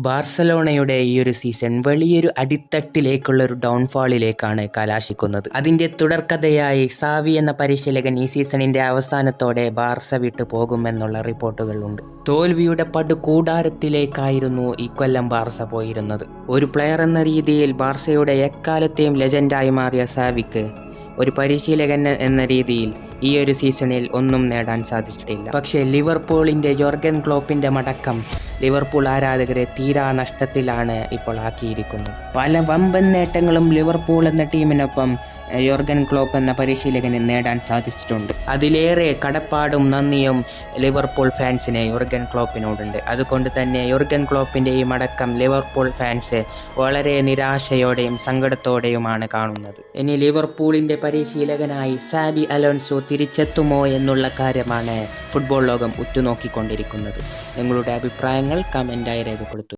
ബാർസലോണയുടെ ഈയൊരു സീസൺ വലിയൊരു അടിത്തട്ടിലേക്കുള്ള ഒരു ഡൗൺഫാളിലേക്കാണ് കലാശിക്കുന്നത്. അതിൻ്റെ തുടർക്കഥയായി സാവി എന്ന പരിശീലകൻ ഈ സീസണിൻ്റെ അവസാനത്തോടെ ബാർസ വിട്ടു പോകുമെന്നുള്ള റിപ്പോർട്ടുകളുണ്ട്. തോൽവിയുടെ പടുകൂടാരത്തിലേക്കായിരുന്നു ഇക്കൊല്ലം ബാർസ പോയിരുന്നത്. ഒരു പ്ലെയർ എന്ന രീതിയിൽ ബാർസയുടെ എക്കാലത്തെയും ലെജൻഡായി മാറിയ സാവിക്ക് ഒരു പരിശീലകൻ എന്ന രീതിയിൽ ഈ ഒരു സീസണിൽ ഒന്നും നേടാൻ സാധിച്ചിട്ടില്ല. പക്ഷേ ലിവർപൂളിൻ്റെ യോർഗൻ ക്ലോപ്പിൻ്റെ മടക്കം ലിവർപൂൾ ആരാധകരെ തീരാ നഷ്ടത്തിലാണ് ഇപ്പോൾ ആക്കിയിരിക്കുന്നത്. പല വമ്പൻ നേട്ടങ്ങളും ലിവർപൂൾ എന്ന ടീമിനൊപ്പം യോർഗൻ ക്ലോപ്പ് എന്ന പരിശീലകന് നേടാൻ സാധിച്ചിട്ടുണ്ട്. അതിലേറെ കടപ്പാടും നന്ദിയും ലിവർപൂൾ ഫാൻസിന് യോർഗൻ ക്ലോപ്പിനോടുണ്ട്. അതുകൊണ്ട് തന്നെ യോർഗൻ ക്ലോപ്പിൻ്റെ ഈ മടക്കം ലിവർപൂൾ ഫാൻസ് വളരെ നിരാശയോടെയും സങ്കടത്തോടെയുമാണ് കാണുന്നത്. ഇനി ലിവർപൂളിൻ്റെ പരിശീലകനായി സാബി അലോൺസോ തിരിച്ചെത്തുമോ എന്നുള്ള കാര്യമാണ് ഫുട്ബോൾ ലോകം ഉറ്റുനോക്കിക്കൊണ്ടിരിക്കുന്നത്. നിങ്ങളുടെ അഭിപ്രായങ്ങൾ കമൻ്റായി രേഖപ്പെടുത്തുക.